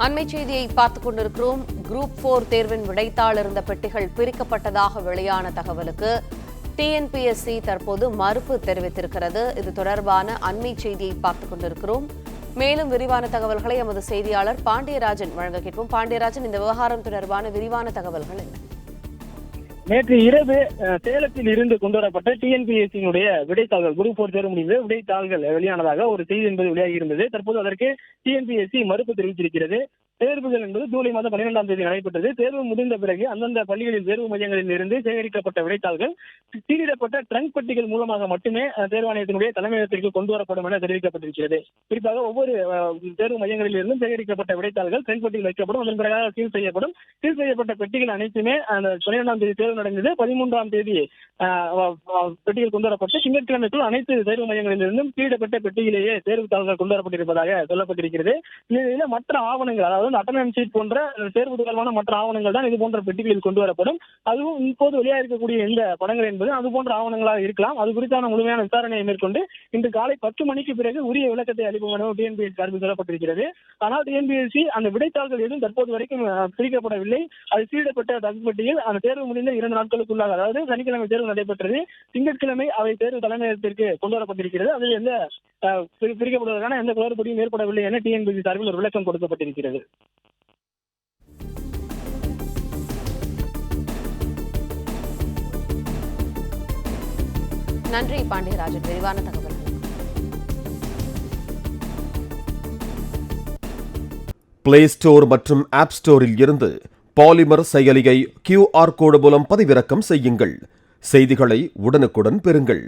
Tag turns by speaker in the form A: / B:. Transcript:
A: அண்மை செய்தியை பார்த்துக் கொண்டிருக்கிறோம். குரூப் 4 தேர்வின் விடைத்தாள் இருந்த பெட்டிகள் பிரிக்கப்பட்டதாக வெளியான தகவலுக்கு டிஎன்பிஎஸ்சி தற்போது மறுப்பு தெரிவித்திருக்கிறது. இது தொடர்பான அண்மை செய்தியை பார்த்துக் கொண்டிருக்கிறோம். மேலும் விரிவான தகவல்களை எமது செய்தியாளர் பாண்டியராஜன் வழங்க கேட்போம். பாண்டியராஜன், இந்த விவகாரம் தொடர்பான விரிவான தகவல்கள் என்ன?
B: நேற்று இரவு சேலத்தில் இருந்து கொண்டுவரப்பட்ட டிஎன்பிஎஸ்சியினுடைய விடைத்தாள்கள், குரூப் 4 தேர்வு முடிவு விடைத்தாள்கள் வெளியானதாக ஒரு செய்தி என்பது வெளியாகி இருந்தது. தற்போது அதற்கு டிஎன்பிஎஸ்சி மறுப்பு தெரிவித்திருக்கிறது. தேர்வுகள் என்பது ஜூலை மாதம் 12ஆம் தேதி நடைபெற்றது. தேர்வு முடிந்த பிறகு அந்தந்த பள்ளிகளில் தேர்வு மையங்களில் இருந்து சேகரிக்கப்பட்ட விடைத்தாள்கள் சீரிடப்பட்ட ட்ரங்க் பெட்டிகள் மூலமாக மட்டுமே தேர்வாணையத்தினுடைய தலைமையகத்திற்கு கொண்டு வரப்படும் என தெரிவிக்கப்பட்டிருக்கிறது. குறிப்பாக ஒவ்வொரு தேர்வு மையங்களில் இருந்தும் சேகரிக்கப்பட்ட விடைத்தாள்கள் ட்ரங்க் பெட்டியில் வைக்கப்படும். அதன் பிறகு சீல் செய்யப்படும். சீல் செய்யப்பட்ட பெட்டிகள் அனைத்துமே அந்த 12ஆம் தேதி தேர்வு நடந்தது. 13ஆம் தேதி பெட்டிகள் கொண்டு வரப்பட்டு திங்கட்கிழமைக்குள் அனைத்து தேர்வு மையங்களில் இருந்தும் சீரிடப்பட்ட பெட்டியிலேயே தேர்வு தாள்கள் கொண்டு வரப்பட்டிருப்பதாக சொல்லப்பட்டிருக்கிறது. இதில் மற்ற ஆவணங்கள், அதாவது அட்டெண்டன்ஸ் ஷீட் போன்ற தேர்வு தொடர்பான மற்ற ஆவணங்கள் தான் இது போன்ற பெட்டிகளில் கொண்டு வரப்படும். அதுவும் இப்போது வெளியாக இருக்கக்கூடிய இந்த படங்கள் என்பது அது போன்ற ஆவணங்களாக இருக்கலாம். அது குறித்தான முழுமையான விசாரணையை மேற்கொண்டு இன்று காலை 10 மணிக்கு பிறகு உரிய விளக்கத்தை அளிக்கும் என டிஎன்பிஎஸ்சி சார்பில் சொல்லப்பட்டிருக்கிறது. ஆனால் டிஎன்பிஎஸ்சி அந்த விடைத்தாள்கள் எதுவும் தற்போது வரைக்கும் பிரிக்கப்படவில்லை. அது சீரிடப்பட்ட தகுப்பட்டியில் அந்த தேர்வு முடிந்த 2 நாட்களுக்குள்ளாக, அதாவது சனிக்கிழமை தேர்வு நடைபெற்றது, திங்கட்கிழமை அவை தேர்வு தலைமையகத்திற்கு கொண்டு வரப்பட்டிருக்கிறது. அதில் எந்த பிரிக்கப்படுவதற்கான எந்த குளறுபடியும் ஏற்படவில்லை என டிஎன்பிஎஸ்சி சார்பில் ஒரு விளக்கம் கொடுக்கப்பட்டிருக்கிறது.
A: நன்றி பாண்டியராஜன், விரிவான தகவல்.
C: பிளே ஸ்டோர் மற்றும் ஆப் ஸ்டோரில் இருந்து பாலிமர் செயலியை QR கோடு மூலம் பதிவிறக்கம் செய்யுங்கள். செய்திகளை உடனுக்குடன் பெறுங்கள்.